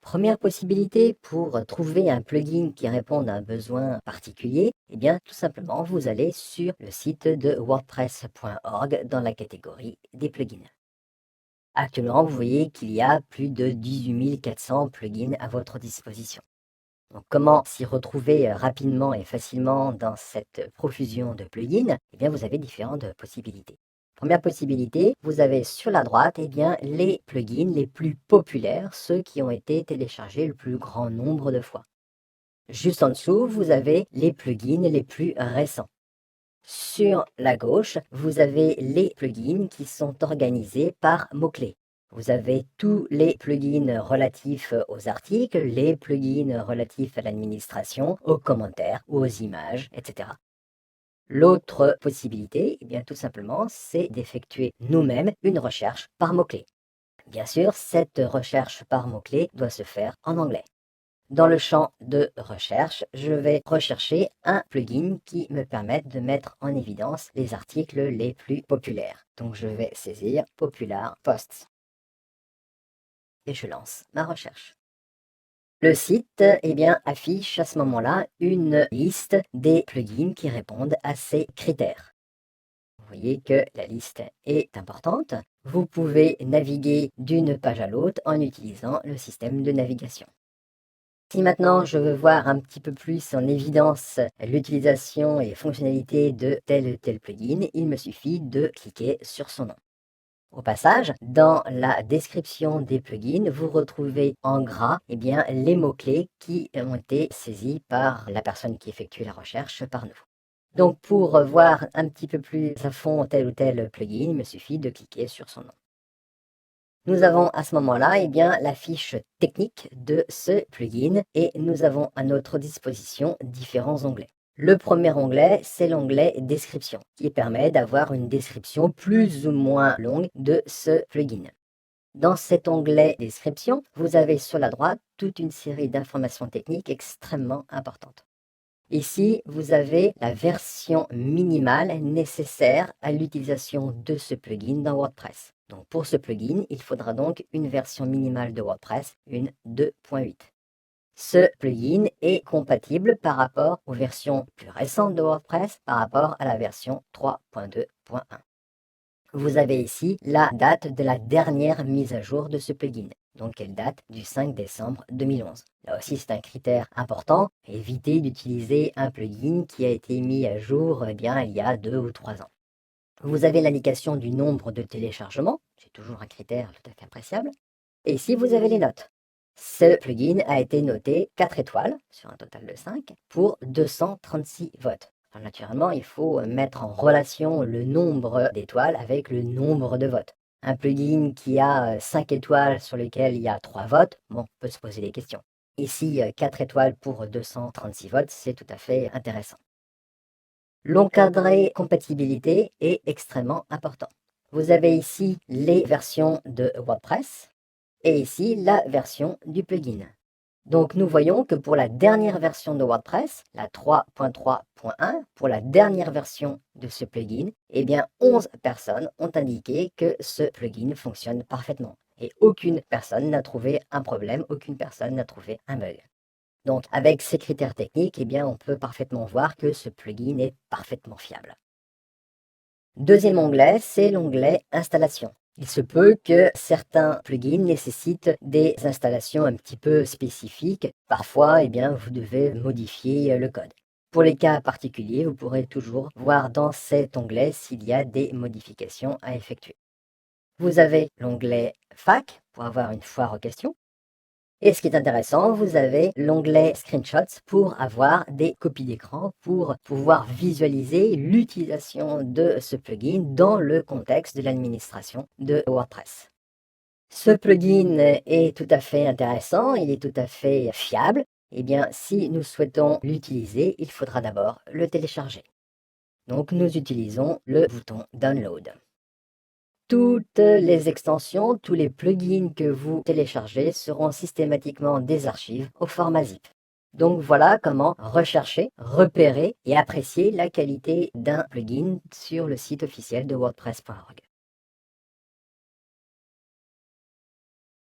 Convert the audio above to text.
Première possibilité pour trouver un plugin qui réponde à un besoin particulier, eh bien tout simplement vous allez sur le site de wordpress.org dans la catégorie des plugins. Actuellement, vous voyez qu'il y a plus de 18 400 plugins à votre disposition. Donc, comment s'y retrouver rapidement et facilement dans cette profusion de plugins? Eh bien, vous avez différentes possibilités. Première possibilité, vous avez sur la droite les plugins les plus populaires, ceux qui ont été téléchargés le plus grand nombre de fois. Juste en dessous, vous avez les plugins les plus récents. Sur la gauche, vous avez les plugins qui sont organisés par mots-clés. Vous avez tous les plugins relatifs aux articles, les plugins relatifs à l'administration, aux commentaires ou aux images, etc. L'autre possibilité, eh bien, tout simplement, c'est d'effectuer nous-mêmes une recherche par mots-clés. Bien sûr, cette recherche par mots-clés doit se faire en anglais. Dans le champ de recherche, je vais rechercher un plugin qui me permette de mettre en évidence les articles les plus populaires. Donc je vais saisir Popular Posts et je lance ma recherche. Le site affiche à ce moment-là une liste des plugins qui répondent à ces critères. Vous voyez que la liste est importante. Vous pouvez naviguer d'une page à l'autre en utilisant le système de navigation. Si maintenant je veux voir un petit peu plus en évidence l'utilisation et les fonctionnalités de tel ou tel plugin, il me suffit de cliquer sur son nom. Au passage, dans la description des plugins, vous retrouvez en gras les mots-clés qui ont été saisis par la personne qui effectue la recherche par nous. Donc pour voir un petit peu plus à fond tel ou tel plugin, il me suffit de cliquer sur son nom. Nous avons à ce moment-là la fiche technique de ce plugin et nous avons à notre disposition différents onglets. Le premier onglet, c'est l'onglet description qui permet d'avoir une description plus ou moins longue de ce plugin. Dans cet onglet description, vous avez sur la droite toute une série d'informations techniques extrêmement importantes. Ici, vous avez la version minimale nécessaire à l'utilisation de ce plugin dans WordPress. Donc pour ce plugin, il faudra donc une version minimale de WordPress, une 2.8. Ce plugin est compatible par rapport aux versions plus récentes de WordPress par rapport à la version 3.2.1. Vous avez ici la date de la dernière mise à jour de ce plugin. Donc elle date du 5 décembre 2011. Là aussi c'est un critère important. Évitez d'utiliser un plugin qui a été mis à jour il y a 2 ou 3 ans. Vous avez l'indication du nombre de téléchargements, c'est toujours un critère tout à fait appréciable. Et ici vous avez les notes. Ce plugin a été noté 4 étoiles sur un total de 5 pour 236 votes. Alors, naturellement, il faut mettre en relation le nombre d'étoiles avec le nombre de votes. Un plugin qui a 5 étoiles sur lequel il y a 3 votes, bon, on peut se poser des questions. Ici, 4 étoiles pour 236 votes, c'est tout à fait intéressant. L'encadré compatibilité est extrêmement important. Vous avez ici les versions de WordPress et ici la version du plugin. Donc nous voyons que pour la dernière version de WordPress, la 3.3.1, pour la dernière version de ce plugin, 11 personnes ont indiqué que ce plugin fonctionne parfaitement. Et aucune personne n'a trouvé un problème, aucune personne n'a trouvé un bug. Donc avec ces critères techniques, on peut parfaitement voir que ce plugin est parfaitement fiable. Deuxième onglet, c'est l'onglet installation. Il se peut que certains plugins nécessitent des installations un petit peu spécifiques. Parfois, vous devez modifier le code. Pour les cas particuliers, vous pourrez toujours voir dans cet onglet s'il y a des modifications à effectuer. Vous avez l'onglet FAQ pour avoir une foire aux questions. Et ce qui est intéressant, vous avez l'onglet Screenshots pour avoir des copies d'écran, pour pouvoir visualiser l'utilisation de ce plugin dans le contexte de l'administration de WordPress. Ce plugin est tout à fait intéressant, il est tout à fait fiable. Si nous souhaitons l'utiliser, il faudra d'abord le télécharger. Donc nous utilisons le bouton Download. Toutes les extensions, tous les plugins que vous téléchargez seront systématiquement des archives au format zip. Donc voilà comment rechercher, repérer et apprécier la qualité d'un plugin sur le site officiel de WordPress.org.